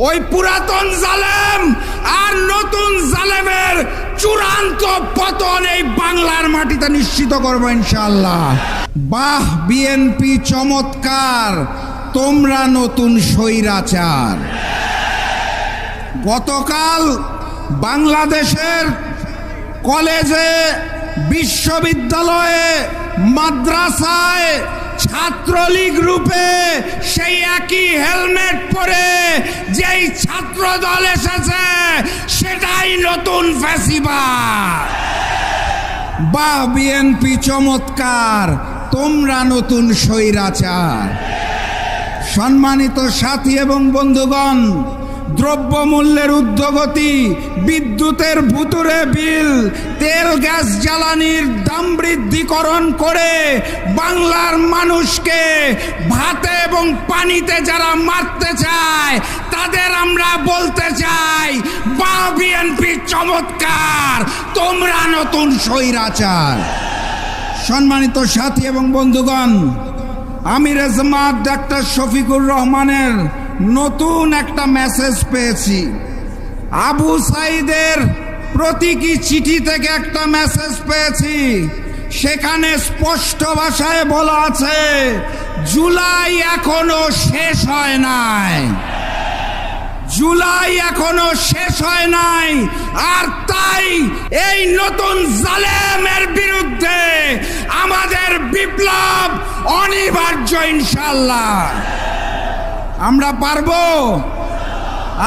ওই পুরাতন জালেম আর নতুন জালেমের চূড়ান্ত পতন এই বাংলার মাটিতে নিশ্চিত করবো ইনশাআল্লাহ। বাহ বিএনপি চমৎকার, তোমরা নতুন স্বৈরাচার। গতকাল বাংলাদেশের কলেজে, বিশ্ববিদ্যালয়ে, মাদ্রাসায় ছাত্রলীগ রূপে সেই একই হেলমেট পরে যেই ছাত্র দল এসেছে সেটাই নতুন ফ্যাসিবাদ। বাহ বিএনপি চমৎকার, তোমরা নতুন স্বৈরাচার। সম্মানিত সাথী এবং বন্ধুগণ, দ্রব্যমূল্যের ঊর্ধ্বগতি, বিদ্যুতের ভুতুরে বিল, তেল গ্যাস জ্বালানির দাম বৃদ্ধিকরণ করে বাংলার মানুষকে ভাতে এবং পানিতে যারা মারতে চায় তাদের আমরা বলতে চাই, বাহ বিএনপি চমৎকার, তোমরা নতুন স্বৈরাচার। সম্মানিত সাথী এবং বন্ধুগণ, আমির জামাত ডাক্তার শফিকুর রহমানের নতুন একটা মেসেজ পেয়েছি। আবু সাইদের প্রতীকী চিঠি থেকে একটা মেসেজ পেয়েছি। সেখানে স্পষ্ট ভাষায় বলা আছে, জুলাই এখনো শেষ হয় নাই, জুলাই এখনো শেষ হয় নাই। আর তাই এই নতুন জালেমের বিরুদ্ধে আমাদের বিপ্লব অনিবার্য ইনশাআল্লাহ। আমরা পারবো,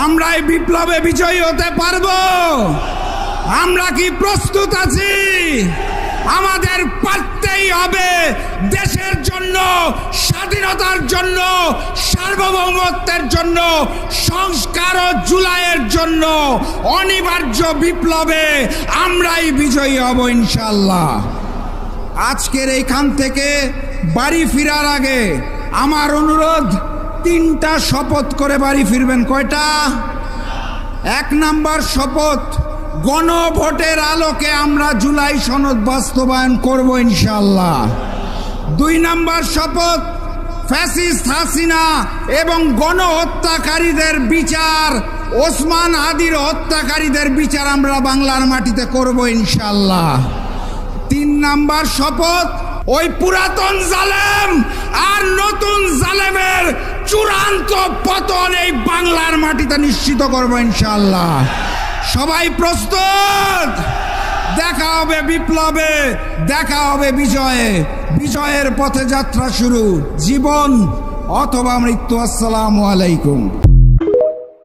আমরা এই বিপ্লবে বিজয়ী হতে পারবো। আমরা কি প্রস্তুত আছি? আমাদের পারতেই হবে। দেশের জন্য, স্বাধীনতার জন্য, সার্বভৌমত্বের জন্য, সংস্কার ও জুলাইয়ের জন্য অনিবার্য বিপ্লবে আমরাই বিজয়ী হব ইনশাআল্লাহ। আজকের এইখান থেকে বাড়ি ফেরার আগে আমার অনুরোধ, 3টা শপথ করে বাড়ি ফিরবেন। কয়টা? 1 নাম্বার শপথ, গণভোটের আলোকে আমরা জুলাই সনদ বাস্তবায়ন করব ইনশাআল্লাহ। 2 নাম্বার শপথ, ফ্যাসিস্ট হাসিনা এবং গণহত্যাকারীদের বিচার, ওসমান হাদির হত্যাকারীদের বিচার আমরা বাংলার মাটিতে করব ইনশাআল্লাহ। 3 নাম্বার শপথ, ওই পুরাতন জালেম আর নতুন জালেমের চূড়ান্ত পতন এই বাংলার মাটিতে নিশ্চিত করব ইনশাআল্লাহ। সবাই প্রস্তুত? দেখা হবে বিপ্লবে, দেখা হবে বিজয়ে। বিজয়ের পথে যাত্রা শুরু, জীবন অথবা মৃত্যু। আসসালামু আলাইকুম।